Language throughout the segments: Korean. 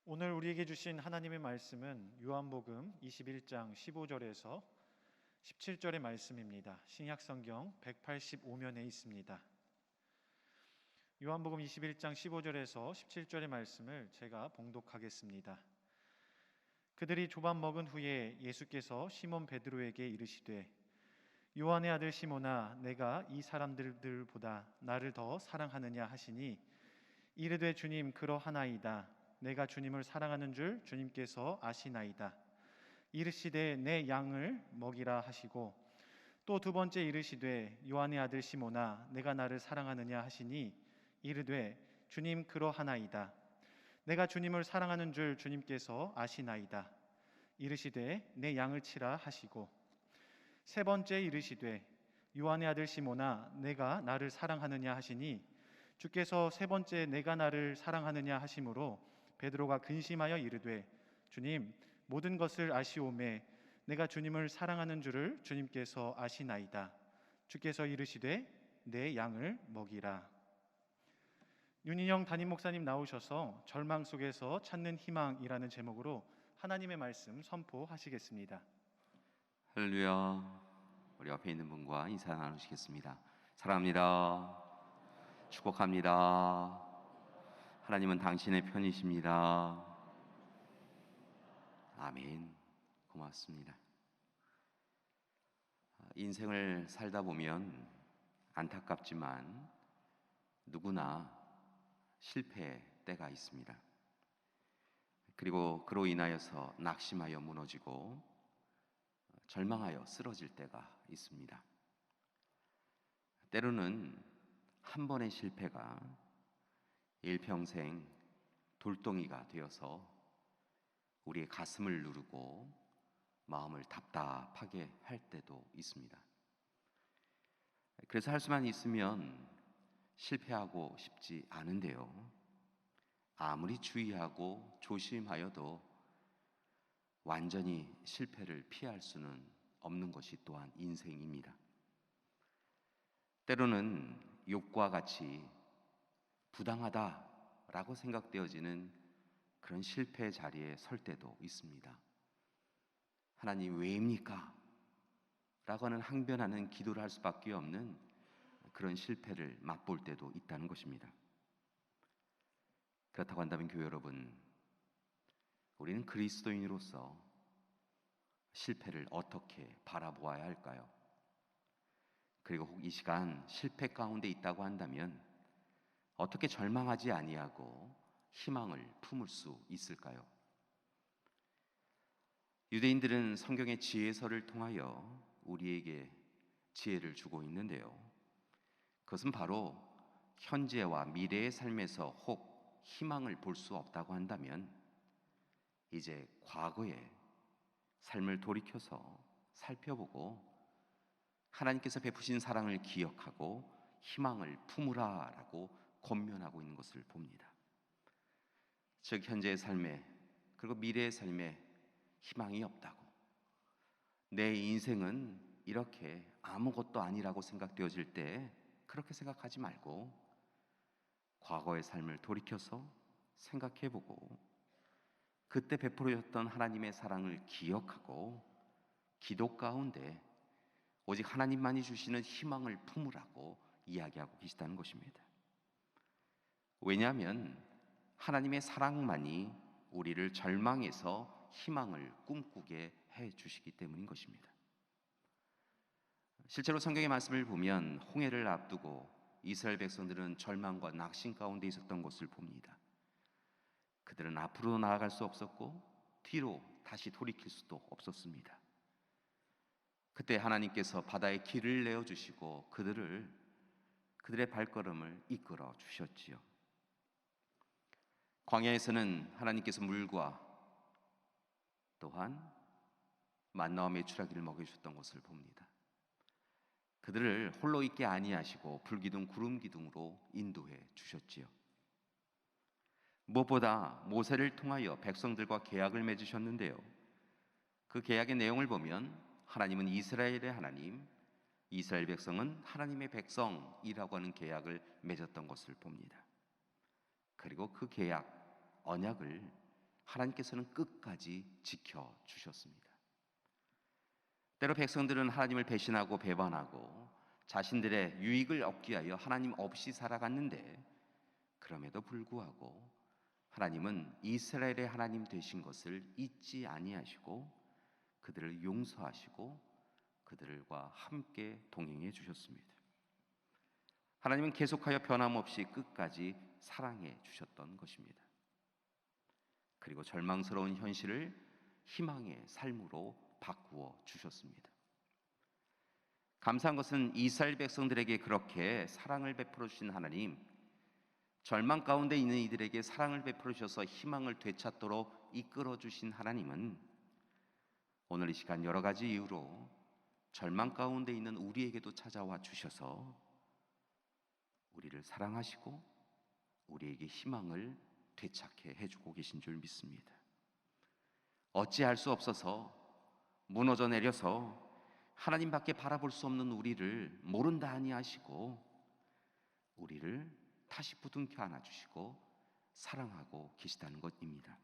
오늘 우리에게 주신 하나님의 말씀은 요한복음 21장 15절에서 17절의 말씀입니다. 신약성경 185면에 있습니다. 요한복음 21장 15절에서 17절의 말씀을 제가 봉독하겠습니다. 그들이 조밥 먹은 후에 예수께서 시몬 베드로에게 이르시되 요한의 아들 시몬아, 내가 이 사람들보다 나를 더 사랑하느냐 하시니 이르되 주님, 그러하나이다. 내가 주님을 사랑하는 줄 주님께서 아시나이다. 이르시되 내 양을 먹이라 하시고 또 두 번째 이르시되 요한의 아들 시몬아, 내가 나를 사랑하느냐 하시니 이르되 주님, 그러하나이다. 내가 주님을 사랑하는 줄 주님께서 아시나이다. 이르시되 내 양을 치라 하시고 세 번째 이르시되 요한의 아들 시몬아, 내가 나를 사랑하느냐 하시니 주께서 세 번째 내가 나를 사랑하느냐 하심으로 베드로가 근심하여 이르되 주님, 모든 것을 아시오매 내가 주님을 사랑하는 줄을 주님께서 아시나이다. 주께서 이르시되 내 양을 먹이라. 윤인영 담임 목사님 나오셔서 절망 속에서 찾는 희망이라는 제목으로 하나님의 말씀 선포하시겠습니다. 할렐루야. 우리 앞에 있는 분과 인사 나누시겠습니다. 사랑합니다. 축복합니다. 하나님은 당신의 편이십니다. 아멘. 고맙습니다. 인생을 살다 보면 안타깝지만 누구나 실패의 때가 있습니다. 그리고 그로 인하여서 낙심하여 무너지고 절망하여 쓰러질 때가 있습니다. 때로는 한 번의 실패가 일평생 돌덩이가 되어서 우리의 가슴을 누르고 마음을 답답하게 할 때도 있습니다. 그래서 할 수만 있으면 실패하고 싶지 않은데요, 아무리 주의하고 조심하여도 완전히 실패를 피할 수는 없는 것이 또한 인생입니다. 때로는 욥과 같이 부당하다라고 생각되어지는 그런 실패 자리에 설 때도 있습니다. 하나님 왜입니까? 라고 하는 항변하는 기도를 할 수밖에 없는 그런 실패를 맛볼 때도 있다는 것입니다. 그렇다고 한다면 교회 여러분, 우리는 그리스도인으로서 실패를 어떻게 바라보아야 할까요? 그리고 혹 이 시간 실패 가운데 있다고 한다면 어떻게 절망하지 아니하고 희망을 품을 수 있을까요? 유대인들은 성경의 지혜서를 통하여 우리에게 지혜를 주고 있는데요, 그것은 바로 현재와 미래의 삶에서 혹 희망을 볼 수 없다고 한다면 이제 과거의 삶을 돌이켜서 살펴보고 하나님께서 베푸신 사랑을 기억하고 희망을 품으라 라고 권면하고 있는 것을 봅니다. 즉 현재의 삶에 그리고 미래의 삶에 희망이 없다고, 내 인생은 이렇게 아무것도 아니라고 생각되어질 때 그렇게 생각하지 말고 과거의 삶을 돌이켜서 생각해보고 그때 베풀어졌던 하나님의 사랑을 기억하고 기도 가운데 오직 하나님만이 주시는 희망을 품으라고 이야기하고 계시다는 것입니다. 왜냐하면 하나님의 사랑만이 우리를 절망에서 희망을 꿈꾸게 해 주시기 때문인 것입니다. 실제로 성경의 말씀을 보면 홍해를 앞두고 이스라엘 백성들은 절망과 낙심 가운데 있었던 것을 봅니다. 그들은 앞으로 나아갈 수 없었고 뒤로 다시 돌이킬 수도 없었습니다. 그때 하나님께서 바다에 길을 내어주시고 그들의 발걸음을 이끌어 주셨지요. 광야에서는 하나님께서 물과 또한 만나와 메추라기를 먹여주셨던 것을 봅니다. 그들을 홀로 있게 아니하시고 불기둥 구름기둥으로 인도해 주셨지요. 무엇보다 모세를 통하여 백성들과 계약을 맺으셨는데요, 그 계약의 내용을 보면 하나님은 이스라엘의 하나님, 이스라엘 백성은 하나님의 백성이라고 하는 계약을 맺었던 것을 봅니다. 그리고 그 계약, 언약을 하나님께서는 끝까지 지켜주셨습니다. 때로 백성들은 하나님을 배신하고 배반하고 자신들의 유익을 얻기 위하여 하나님 없이 살아갔는데, 그럼에도 불구하고 하나님은 이스라엘의 하나님 되신 것을 잊지 아니하시고 그들을 용서하시고 그들과 함께 동행해 주셨습니다. 하나님은 계속하여 변함없이 끝까지 사랑해 주셨던 것입니다. 그리고 절망스러운 현실을 희망의 삶으로 바꾸어 주셨습니다. 감사한 것은 이스라엘 백성들에게 그렇게 사랑을 베풀어 주신 하나님, 절망 가운데 있는 이들에게 사랑을 베풀어 주셔서 희망을 되찾도록 이끌어 주신 하나님은 오늘 이 시간 여러 가지 이유로 절망 가운데 있는 우리에게도 찾아와 주셔서 우리를 사랑하시고 우리에게 희망을 되찾게 해주고 계신 줄 믿습니다. 어찌할 수 없어서 무너져 내려서 하나님밖에 바라볼 수 없는 우리를 모른다 아니하시고 우리를 다시 부둥켜 안아주시고 사랑하고 계시다는 것입니다.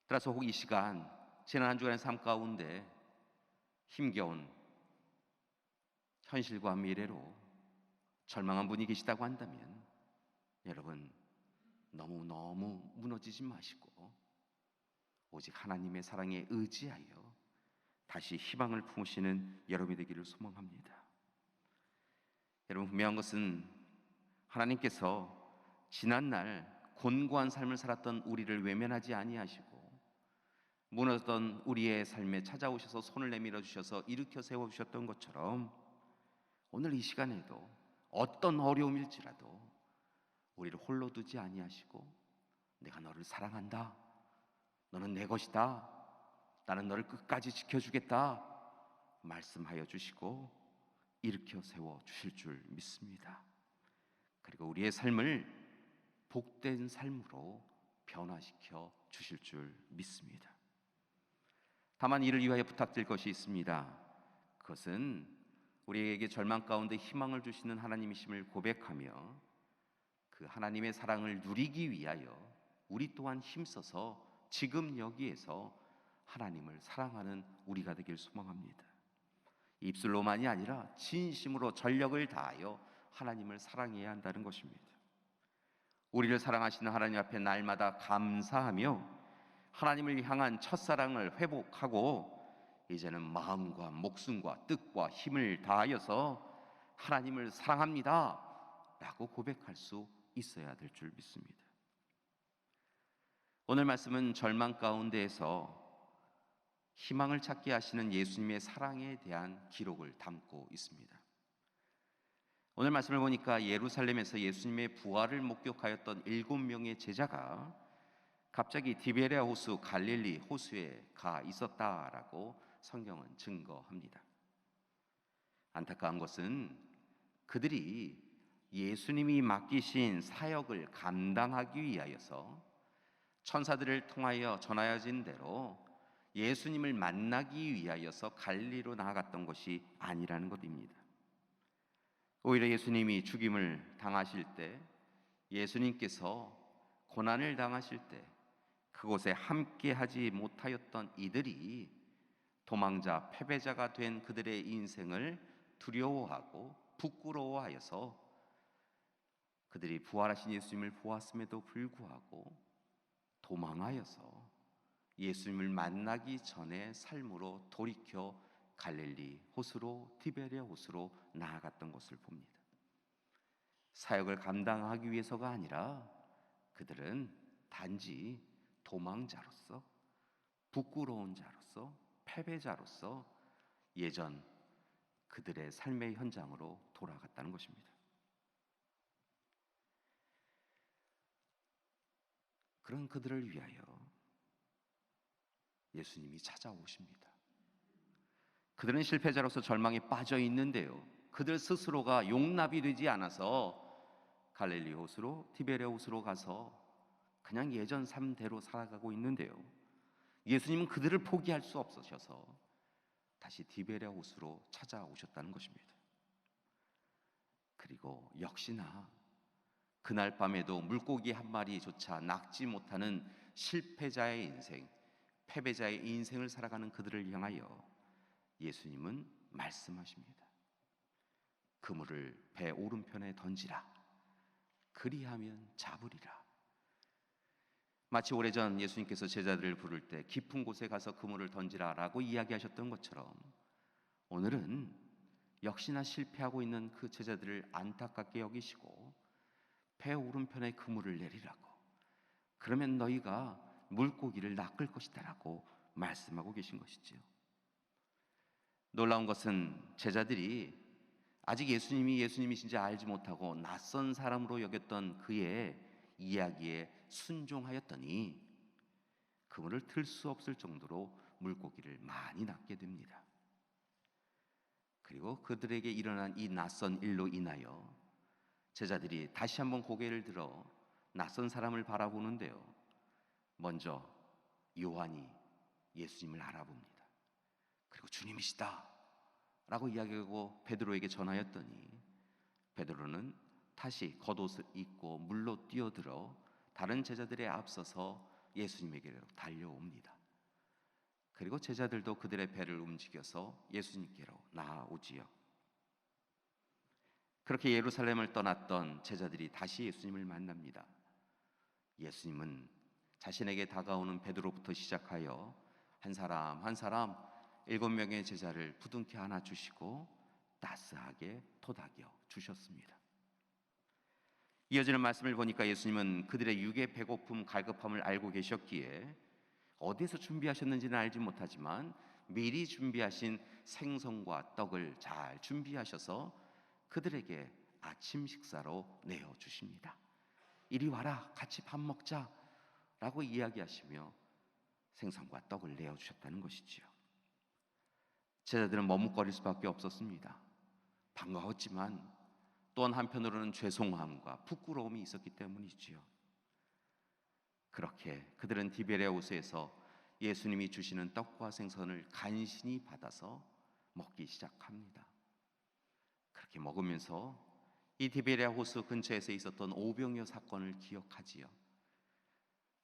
따라서 혹 이 시간 지난 한 주간의 삶 가운데 힘겨운 현실과 미래로 절망한 분이 계시다고 한다면 여러분 너무 무너지지 마시고 오직 하나님의 사랑에 의지하여 다시 희망을 품으시는 여러분이 되기를 소망합니다. 여러분, 분명한 것은 하나님께서 지난날 곤고한 삶을 살았던 우리를 외면하지 아니하시고 무너졌던 우리의 삶에 찾아오셔서 손을 내밀어 주셔서 일으켜 세워 주셨던 것처럼 오늘 이 시간에도 어떤 어려움일지라도 우리를 홀로 두지 아니하시고 내가 너를 사랑한다, 너는 내 것이다, 나는 너를 끝까지 지켜주겠다 말씀하여 주시고 일으켜 세워 주실 줄 믿습니다. 그리고 우리의 삶을 복된 삶으로 변화시켜 주실 줄 믿습니다. 다만 이를 위하여 부탁드릴 것이 있습니다. 그것은 우리에게 절망 가운데 희망을 주시는 하나님이심을 고백하며 그 하나님의 사랑을 누리기 위하여 우리 또한 힘써서 지금 여기에서 하나님을 사랑하는 우리가 되길 소망합니다. 입술로만이 아니라 진심으로 전력을 다하여 하나님을 사랑해야 한다는 것입니다. 우리를 사랑하시는 하나님 앞에 날마다 감사하며 하나님을 향한 첫사랑을 회복하고 이제는 마음과 목숨과 뜻과 힘을 다하여서 하나님을 사랑합니다 라고 고백할 수 있어야 될 줄 믿습니다. 오늘 말씀은 절망 가운데에서 희망을 찾게 하시는 예수님의 사랑에 대한 기록을 담고 있습니다. 오늘 말씀을 보니까 예루살렘에서 예수님의 부활을 목격하였던 7명의 제자가 갑자기 디베랴 호수 갈릴리 호수에 가 있었다라고 성경은 증거합니다. 안타까운 것은 그들이 예수님이 맡기신 사역을 감당하기 위하여서 천사들을 통하여 전하여진 대로 예수님을 만나기 위하여서 갈릴리로 나아갔던 것이 아니라는 것입니다. 오히려 예수님이 죽임을 당하실 때, 예수님께서 고난을 당하실 때 그곳에 함께 하지 못하였던 이들이 도망자, 패배자가 된 그들의 인생을 두려워하고 부끄러워하여서 그들이 부활하신 예수님을 보았음에도 불구하고 도망하여서 예수님을 만나기 전에 삶으로 돌이켜 갈릴리 호수로, 디베랴 호수로 나아갔던 것을 봅니다. 사역을 감당하기 위해서가 아니라 그들은 단지 도망자로서, 부끄러운 자로서, 패배자로서 예전 그들의 삶의 현장으로 돌아갔다는 것입니다. 그런 그들을 위하여 예수님이 찾아오십니다. 그들은 실패자로서 절망에 빠져 있는데요, 그들 스스로가 용납이 되지 않아서 갈릴리 호수로, 디베랴 호수로 가서 그냥 예전 삶대로 살아가고 있는데요, 예수님은 그들을 포기할 수 없으셔서 다시 디베랴 호수로 찾아오셨다는 것입니다. 그리고 역시나 그날 밤에도 물고기 한 마리조차 낚지 못하는 실패자의 인생, 패배자의 인생을 살아가는 그들을 향하여 예수님은 말씀하십니다. 그물을 배 오른편에 던지라. 그리하면 잡으리라. 마치 오래전 예수님께서 제자들을 부를 때 깊은 곳에 가서 그물을 던지라라고 이야기하셨던 것처럼 오늘은 역시나 실패하고 있는 그 제자들을 안타깝게 여기시고 배 오른편에 그물을 내리라고, 그러면 너희가 물고기를 낚을 것이다라고 말씀하고 계신 것이지요. 놀라운 것은 제자들이 아직 예수님이 예수님이신지 알지 못하고 낯선 사람으로 여겼던 그의 이야기에 순종하였더니 그물을 틀 수 없을 정도로 물고기를 많이 낚게 됩니다. 그리고 그들에게 일어난 이 낯선 일로 인하여 제자들이 다시 한번 고개를 들어 낯선 사람을 바라보는데요, 먼저 요한이 예수님을 알아봅니다. 그리고 주님이시다 라고 이야기하고 베드로에게 전하였더니 베드로는 다시 겉옷을 입고 물로 뛰어들어 다른 제자들에 앞서서 예수님에게로 달려옵니다. 그리고 제자들도 그들의 배를 움직여서 예수님께로 나아오지요. 그렇게 예루살렘을 떠났던 제자들이 다시 예수님을 만납니다. 예수님은 자신에게 다가오는 베드로부터 시작하여 한 사람 한 사람 7명의 제자를 부둥켜 안아주시고 따스하게 토닥여 주셨습니다. 이어지는 말씀을 보니까 예수님은 그들의 육의 배고픔 갈급함을 알고 계셨기에 어디서 준비하셨는지는 알지 못하지만 미리 준비하신 생선과 떡을 잘 준비하셔서 그들에게 아침 식사로 내어주십니다. 이리 와라, 같이 밥 먹자 라고 이야기하시며 생선과 떡을 내어주셨다는 것이지요. 제자들은 머뭇거릴 수밖에 없었습니다. 반가웠지만 또한 한편으로는 죄송함과 부끄러움이 있었기 때문이지요. 그렇게 그들은 디베랴 호수에서 예수님이 주시는 떡과 생선을 간신히 받아서 먹기 시작합니다. 그렇게 먹으면서 이 디베랴 호수 근처에서 있었던 오병이어 사건을 기억하지요.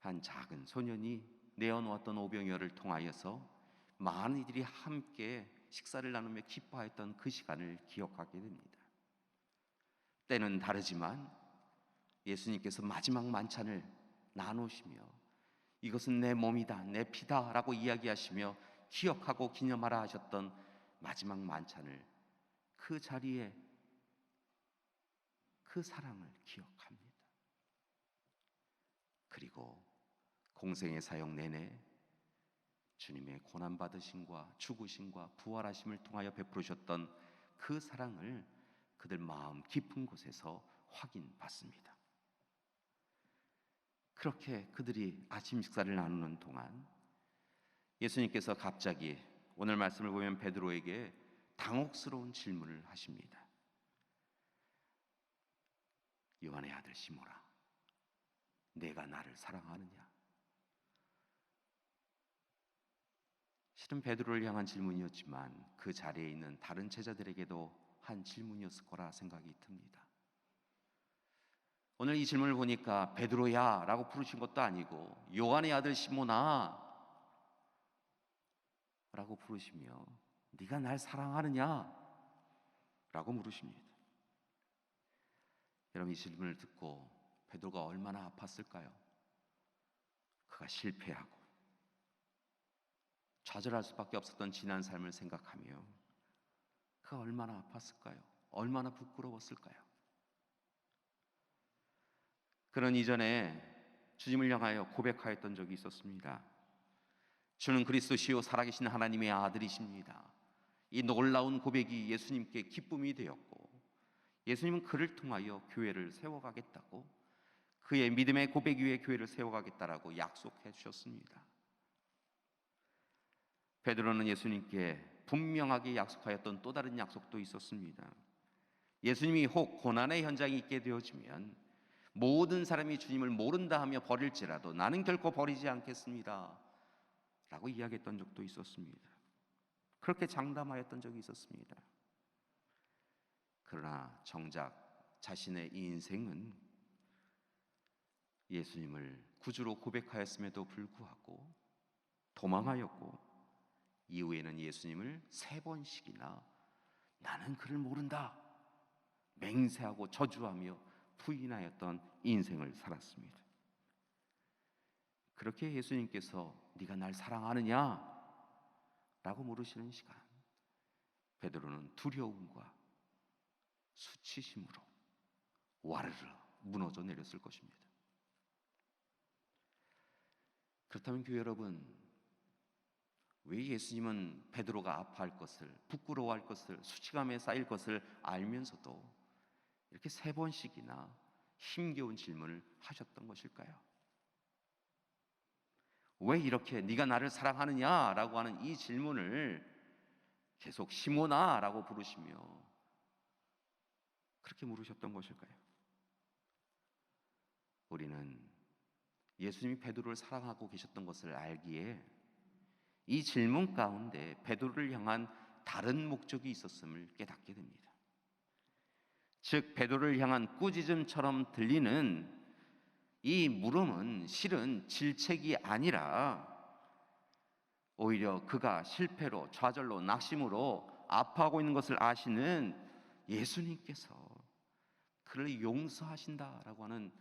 한 작은 소년이 내어놓았던 오병이어를 통하여서 많은 이들이 함께 식사를 나누며 기뻐했던 그 시간을 기억하게 됩니다. 때는 다르지만 예수님께서 마지막 만찬을 나누시며 이것은 내 몸이다, 내 피다 라고 이야기하시며 기억하고 기념하라 하셨던 마지막 만찬을, 그 자리에 그 사랑을 기억합니다. 그리고 공생의 사역 내내 주님의 고난받으심과 죽으심과 부활하심을 통하여 베푸셨던 그 사랑을 그들 마음 깊은 곳에서 확인받습니다. 그렇게 그들이 아침 식사를 나누는 동안 예수님께서 갑자기 오늘 말씀을 보면 베드로에게 당혹스러운 질문을 하십니다. 요한의 아들 시몬아, 내가 나를 사랑하느냐? 실은 베드로를 향한 질문이었지만 그 자리에 있는 다른 제자들에게도 한 질문이었을 거라 생각이 듭니다. 오늘 이 질문을 보니까 베드로야 라고 부르신 것도 아니고 요한의 아들 시몬아 라고 부르시며 네가 날 사랑하느냐 라고 물으십니다. 여러분, 이 질문을 듣고 베드로가 얼마나 아팠을까요? 그가 실패하고 좌절할 수밖에 없었던 지난 삶을 생각하며 그가 얼마나 아팠을까요? 얼마나 부끄러웠을까요? 그는 이전에 주님을 향하여 고백하였던 적이 있었습니다. 주는 그리스도시요 살아계신 하나님의 아들이십니다. 이 놀라운 고백이 예수님께 기쁨이 되었고 예수님은 그를 통하여 교회를 세워가겠다고, 그의 믿음의 고백 위에 교회를 세워가겠다라고 약속해 주셨습니다. 베드로는 예수님께 분명하게 약속하였던 또 다른 약속도 있었습니다. 예수님이 혹 고난의 현장에 있게 되어지면 모든 사람이 주님을 모른다 하며 버릴지라도 나는 결코 버리지 않겠습니다 라고 이야기했던 적도 있었습니다. 그렇게 장담하였던 적이 있었습니다. 그러나 정작 자신의 이 인생은 예수님을 구주로 고백하였음에도 불구하고 도망하였고, 이후에는 예수님을 3번씩이나 나는 그를 모른다 맹세하고 저주하며 부인하였던 인생을 살았습니다. 그렇게 예수님께서 네가 날 사랑하느냐? 라고 물으시는 시간, 베드로는 두려움과 수치심으로 와르르 무너져 내렸을 것입니다. 그렇다면 교회 여러분, 왜 예수님은 베드로가 아파할 것을, 부끄러워할 것을, 수치감에 쌓일 것을 알면서도 이렇게 3번씩이나 힘겨운 질문을 하셨던 것일까요? 왜 이렇게 네가 나를 사랑하느냐라고 하는 이 질문을 계속 시몬아라고 부르시며 그렇게 물으셨던 것일까요? 우리는 예수님이 베드로를 사랑하고 계셨던 것을 알기에 이 질문 가운데 베드로를 향한 다른 목적이 있었음을 깨닫게 됩니다. 즉, 베드로를 향한 꾸짖음처럼 들리는 이 물음은 실은 질책이 아니라 오히려 그가 실패로, 좌절로, 낙심으로 아파하고 있는 것을 아시는 예수님께서 그를 용서하신다라고 하는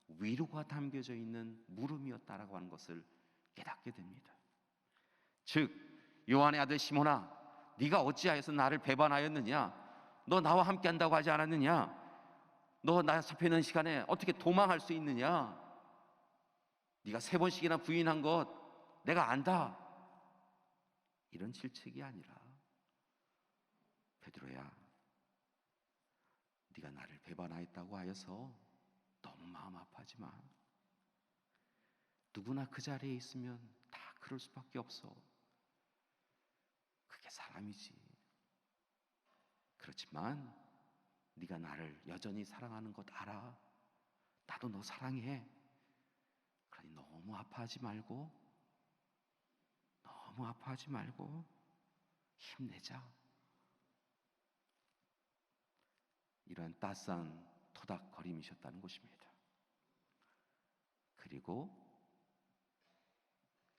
위로가 담겨져 있는 물음이었다라고 하는 것을 깨닫게 됩니다. 즉, 요한의 아들 시몬아, 네가 어찌하여서 나를 배반하였느냐? 너 나와 함께 한다고 하지 않았느냐? 너 나 잡혀있는 시간에 어떻게 도망할 수 있느냐? 네가 3번씩이나 부인한 것 내가 안다. 이런 질책이 아니라, 베드로야, 네가 나를 배반하였다고 하여서 너무 마음 아파하지 마. 누구나 그 자리에 있으면 다 그럴 수밖에 없어. 그게 사람이지. 그렇지만 네가 나를 여전히 사랑하는 것 알아. 나도 너 사랑해. 그러니 너무 아파하지 말고 힘내자. 이런 따스한 토닥거림이셨다는 것입니다. 그리고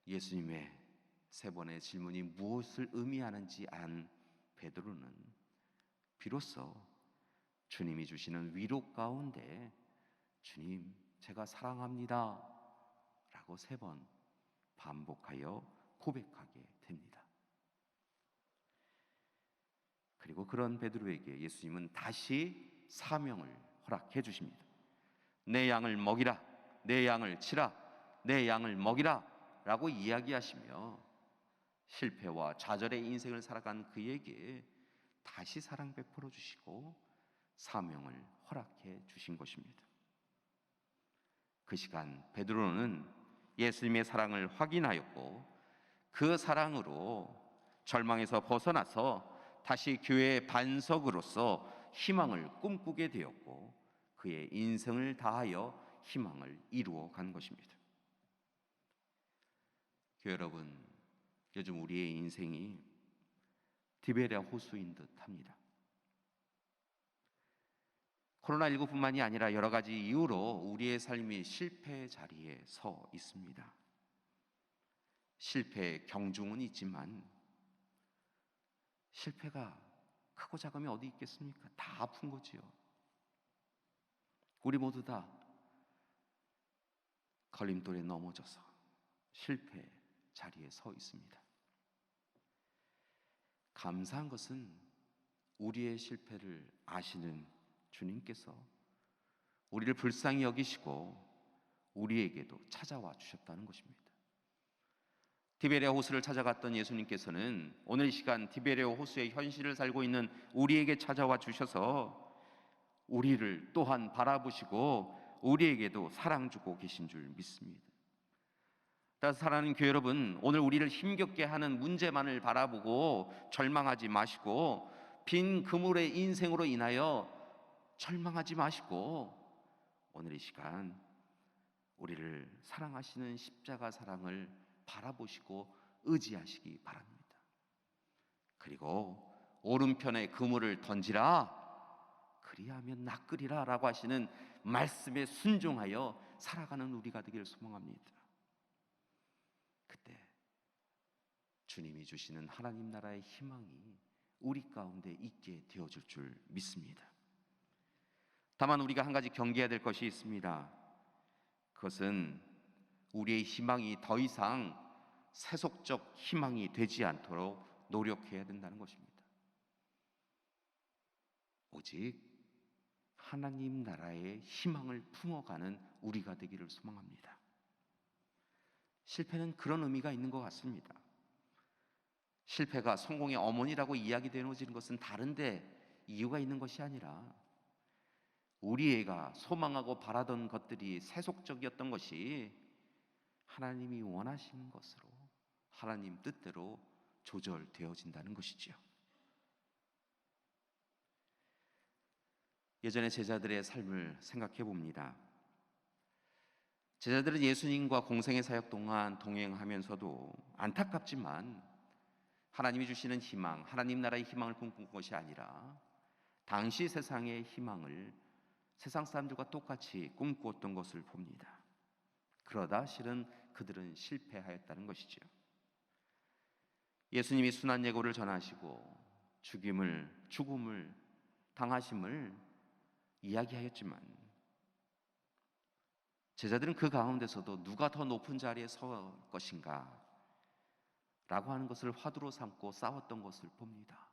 예수님의 3번의 질문이 무엇을 의미하는지 안 베드로는 비로소 주님이 주시는 위로 가운데 주님, 제가 사랑합니다 라고 3번 반복하여 고백하게 됩니다. 그리고 그런 베드로에게 예수님은 다시 사명을 허락해 주십니다. 내 양을 먹이라, 내 양을 치라, 내 양을 먹이라 라고 이야기하시며 실패와 좌절의 인생을 살아간 그에게 다시 사랑 베풀어 주시고 사명을 허락해 주신 것입니다. 그 시간 베드로는 예수님의 사랑을 확인하였고 그 사랑으로 절망에서 벗어나서 다시 교회의 반석으로서 희망을 꿈꾸게 되었고 그의 인생을 다하여 희망을 이루어 간 것입니다. 교회 여러분, 요즘 우리의 인생이 디베랴 호수인 듯 합니다. 코로나19뿐만이 아니라 여러 가지 이유로 우리의 삶이 실패의 자리에 서 있습니다. 실패의 경중은 있지만 실패가 크고 작음이 어디 있겠습니까? 다 아픈 거지요. 우리 모두 다 걸림돌에 넘어져서 실패의 자리에 서 있습니다. 감사한 것은 우리의 실패를 아시는 주님께서 우리를 불쌍히 여기시고 우리에게도 찾아와 주셨다는 것입니다. 디베랴 호수를 찾아갔던 예수님께서는 오늘 이 시간 디베랴 호수의 현실을 살고 있는 우리에게 찾아와 주셔서 우리를 또한 바라보시고 우리에게도 사랑 주고 계신 줄 믿습니다. 따라서 사랑하는 교회 여러분, 오늘 우리를 힘겹게 하는 문제만을 바라보고 절망하지 마시고 빈 그물의 인생으로 인하여 절망하지 마시고 오늘 이 시간 우리를 사랑하시는 십자가 사랑을 바라보시고 의지하시기 바랍니다. 그리고 오른편에 그물을 던지라, 그리하면 낚으리라 라고 하시는 말씀에 순종하여 살아가는 우리가 되기를 소망합니다. 그때 주님이 주시는 하나님 나라의 희망이 우리 가운데 있게 되어질 줄 믿습니다. 다만 우리가 한 가지 경계해야 될 것이 있습니다. 그것은 우리의 희망이 더 이상 세속적 희망이 되지 않도록 노력해야 된다는 것입니다. 오직 하나님 나라의 희망을 품어가는 우리가 되기를 소망합니다. 실패는 그런 의미가 있는 것 같습니다. 실패가 성공의 어머니라고 이야기되어지는 것은 다른데 이유가 있는 것이 아니라 우리 애가 소망하고 바라던 것들이 세속적이었던 것이 하나님이 원하시는 것으로, 하나님 뜻대로 조절되어진다는 것이지요. 예전에 제자들의 삶을 생각해 봅니다. 제자들은 예수님과 공생의 사역 동안 동행하면서도 안타깝지만 하나님이 주시는 희망, 하나님 나라의 희망을 꿈꾼 것이 아니라 당시 세상의 희망을 세상 사람들과 똑같이 꿈꾸었던 것을 봅니다. 그러다 실은 그들은 실패하였다는 것이죠. 예수님이 순환 예고를 전하시고 죽음을 당하심을 이야기하였지만 제자들은 그 가운데서도 누가 더 높은 자리에 설 것인가 라고 하는 것을 화두로 삼고 싸웠던 것을 봅니다.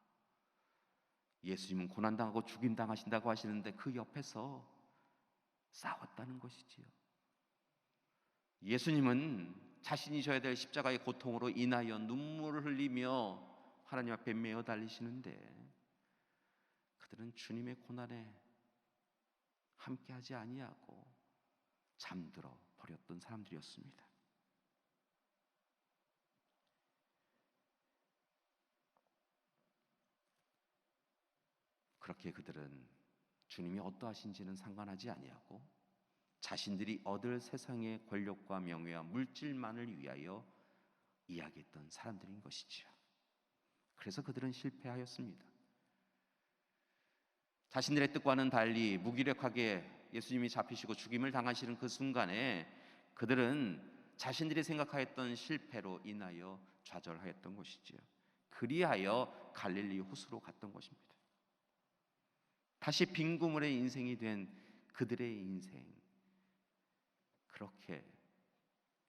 예수님은 고난당하고 죽임당하신다고 하시는데 그 옆에서 싸웠다는 것이지요. 예수님은 자신이 져야 될 십자가의 고통으로 인하여 눈물을 흘리며 하나님 앞에 매어 달리시는데 그들은 주님의 고난에 함께하지 아니하고 잠들어 버렸던 사람들이었습니다. 그렇게 그들은 주님이 어떠하신지는 상관하지 아니하고 자신들이 얻을 세상의 권력과 명예와 물질만을 위하여 이야기했던 사람들인 것이지요. 그래서 그들은 실패하였습니다. 자신들의 뜻과는 달리 무기력하게 예수님이 잡히시고 죽임을 당하시는 그 순간에 그들은 자신들이 생각하였던 실패로 인하여 좌절하였던 것이지요. 그리하여 갈릴리 호수로 갔던 것입니다. 다시 빈 구물의 인생이 된 그들의 인생, 그렇게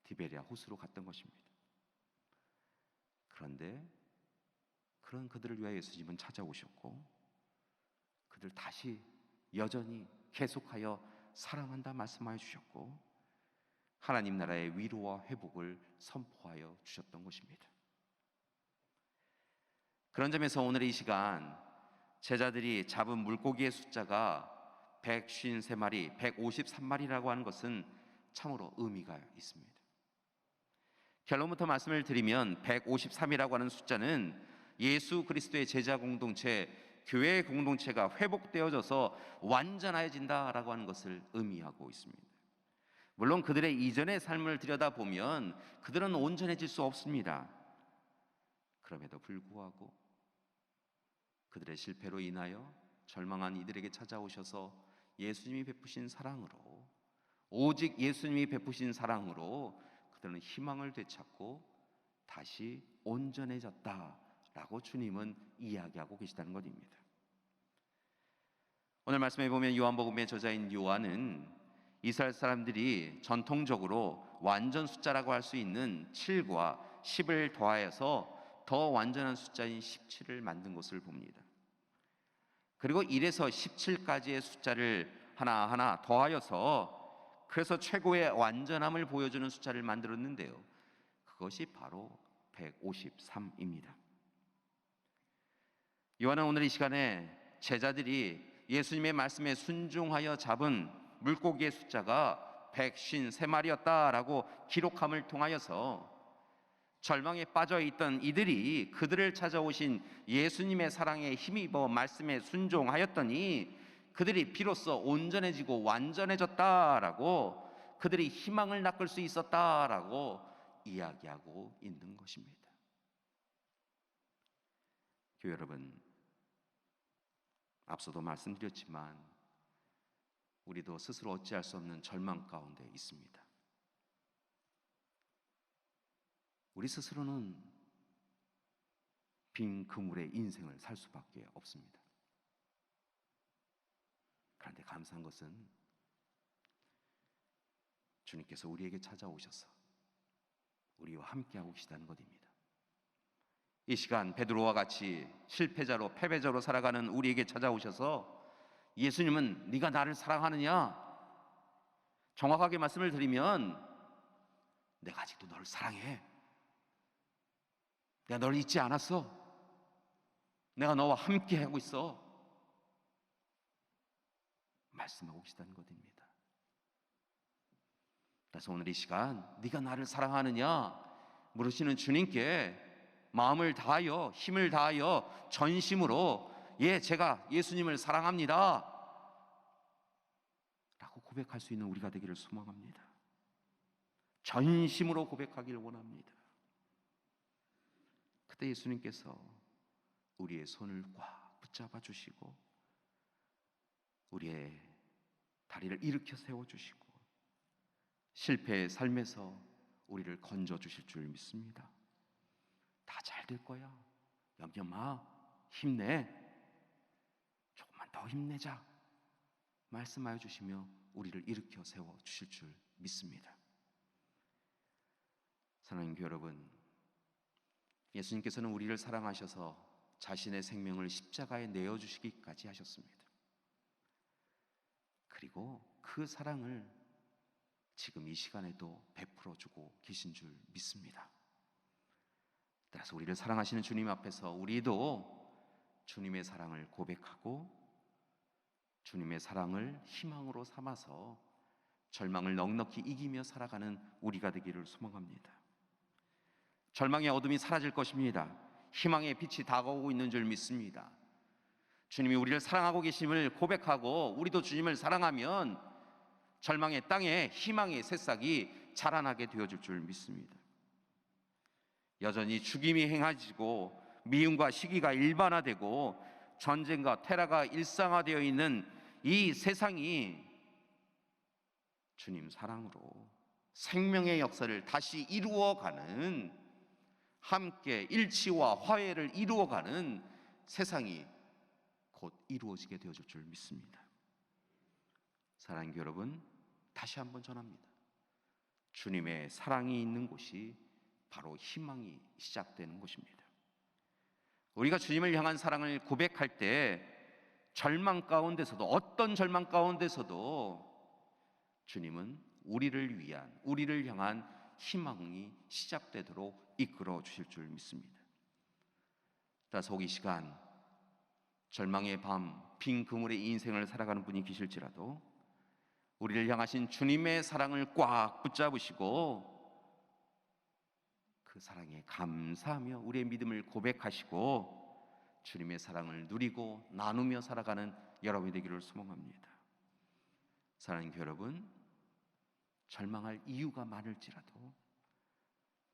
디베리아 호수로 갔던 것입니다. 그런데 그런 그들을 위하여 예수님은 찾아오셨고 그들 다시 여전히 계속하여 사랑한다 말씀하여 주셨고 하나님 나라의 위로와 회복을 선포하여 주셨던 것입니다. 그런 점에서 오늘 이 시간 제자들이 잡은 물고기의 숫자가 153마리, 153마리라고 하는 것은 참으로 의미가 있습니다. 결론부터 말씀을 드리면 153이라고 하는 숫자는 예수 그리스도의 제자 공동체, 교회의 공동체가 회복되어져서 완전해진다라고 하는 것을 의미하고 있습니다. 물론 그들의 이전의 삶을 들여다보면 그들은 온전해질 수 없습니다. 그럼에도 불구하고 그들의 실패로 인하여 절망한 이들에게 찾아오셔서 예수님이 베푸신 사랑으로, 오직 예수님이 베푸신 사랑으로 그들은 희망을 되찾고 다시 온전해졌다라고 주님은 이야기하고 계시다는 것입니다. 오늘 말씀해 보면 요한복음의 저자인 요한은 이스라엘 사람들이 전통적으로 완전 숫자라고 할 수 있는 7과 10을 더하여서 더 완전한 숫자인 17을 만든 것을 봅니다. 그리고 1에서 17까지의 숫자를 하나하나 더하여서 그래서 최고의 완전함을 보여주는 숫자를 만들었는데요. 그것이 바로 153입니다. 요한은 오늘 이 시간에 제자들이 예수님의 말씀에 순종하여 잡은 물고기의 숫자가 153마리였다라고 기록함을 통하여서 절망에 빠져 있던 이들이 그들을 찾아오신 예수님의 사랑에 힘입어 말씀에 순종하였더니 그들이 비로소 온전해지고 완전해졌다라고 그들이 희망을 낚을 수 있었다라고 이야기하고 있는 것입니다. 교회 여러분, 앞서도 말씀드렸지만 우리도 스스로 어찌할 수 없는 절망 가운데 있습니다. 우리 스스로는 빈 그물의 인생을 살 수밖에 없습니다. 그런데 감사한 것은 주님께서 우리에게 찾아오셔서 우리와 함께하고 계시다는 것입니다. 이 시간 베드로와 같이 실패자로 패배자로 살아가는 우리에게 찾아오셔서 예수님은 네가 나를 사랑하느냐? 정확하게 말씀을 드리면 내가 아직도 너를 사랑해. 내가 너를 잊지 않았어. 내가 너와 함께하고 있어. 말씀하고 계시다는 것입니다. 그래서 오늘 이 시간 네가 나를 사랑하느냐 물으시는 주님께 마음을 다하여 힘을 다하여 전심으로 제가 예수님을 사랑합니다 라고 고백할 수 있는 우리가 되기를 소망합니다. 전심으로 고백하기를 원합니다. 그때 예수님께서 우리의 손을 꽉 붙잡아 주시고 우리의 다리를 일으켜 세워주시고 실패의 삶에서 우리를 건져주실 줄 믿습니다. 다 잘 될 거야. 염려 마. 힘내. 조금만 더 힘내자. 말씀하여 주시며 우리를 일으켜 세워주실 줄 믿습니다. 사랑하는 교회 여러분, 예수님께서는 우리를 사랑하셔서 자신의 생명을 십자가에 내어주시기까지 하셨습니다. 그리고 그 사랑을 지금 이 시간에도 베풀어주고 계신 줄 믿습니다. 따라서 우리를 사랑하시는 주님 앞에서 우리도 주님의 사랑을 고백하고 주님의 사랑을 희망으로 삼아서 절망을 넉넉히 이기며 살아가는 우리가 되기를 소망합니다. 절망의 어둠이 사라질 것입니다. 희망의 빛이 다가오고 있는 줄 믿습니다. 주님이 우리를 사랑하고 계심을 고백하고 우리도 주님을 사랑하면 절망의 땅에 희망의 새싹이 자라나게 되어줄 줄 믿습니다. 여전히 죽임이 행해지고 미움과 시기가 일반화되고 전쟁과 테러가 일상화되어 있는 이 세상이 주님 사랑으로 생명의 역사를 다시 이루어가는, 함께 일치와 화해를 이루어가는 세상이 곧 이루어지게 되어질 줄 믿습니다. 사랑하는 여러분, 다시 한번 전합니다. 주님의 사랑이 있는 곳이 바로 희망이 시작되는 곳입니다. 우리가 주님을 향한 사랑을 고백할 때 절망 가운데서도, 어떤 절망 가운데서도 주님은 우리를 위한, 우리를 향한 희망이 시작되도록 이끌어 주실 줄 믿습니다. 따라서 이 시간 절망의 밤, 빈 그물의 인생을 살아가는 분이 계실지라도 우리를 향하신 주님의 사랑을 꽉 붙잡으시고 그 사랑에 감사하며 우리의 믿음을 고백하시고 주님의 사랑을 누리고 나누며 살아가는 여러분이 되기를 소망합니다. 사랑하는 여러분, 절망할 이유가 많을지라도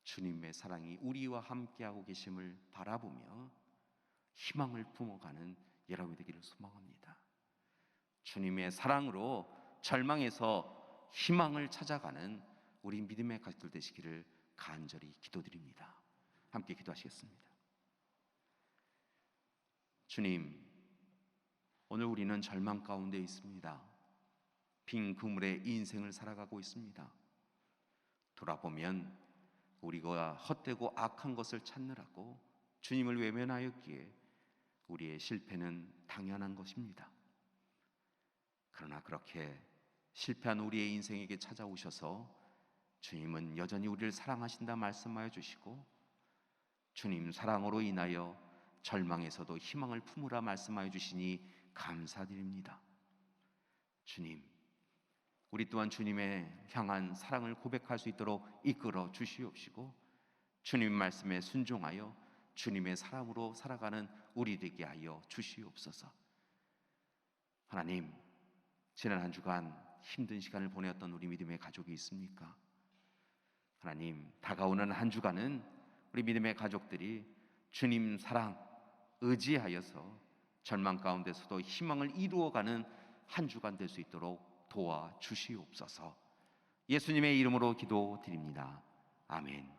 주님의 사랑이 우리와 함께하고 계심을 바라보며 희망을 품어가는 여러분이 되기를 소망합니다. 주님의 사랑으로 절망에서 희망을 찾아가는 우리 믿음의 가족들 되시기를 간절히 기도드립니다. 함께 기도하시겠습니다. 주님, 오늘 우리는 절망 가운데 있습니다. 빈 그물의 인생을 살아가고 있습니다. 돌아보면 우리가 헛되고 악한 것을 찾느라고 주님을 외면하였기에 우리의 실패는 당연한 것입니다. 그러나 그렇게 실패한 우리의 인생에게 찾아오셔서 주님은 여전히 우리를 사랑하신다 말씀하여 주시고 주님 사랑으로 인하여 절망에서도 희망을 품으라 말씀하여 주시니 감사드립니다. 주님, 우리 또한 주님의 향한 사랑을 고백할 수 있도록 이끌어 주시옵시고 주님 말씀에 순종하여 주님의 사랑으로 살아가는 우리 되게 하여 주시옵소서. 하나님, 지난 한 주간 힘든 시간을 보내었던 우리 믿음의 가족이 있습니까? 하나님, 다가오는 한 주간은 우리 믿음의 가족들이 주님 사랑 의지하여서 절망 가운데서도 희망을 이루어가는 한 주간 될 수 있도록 도와주시옵소서. 예수님의 이름으로 기도드립니다. 아멘.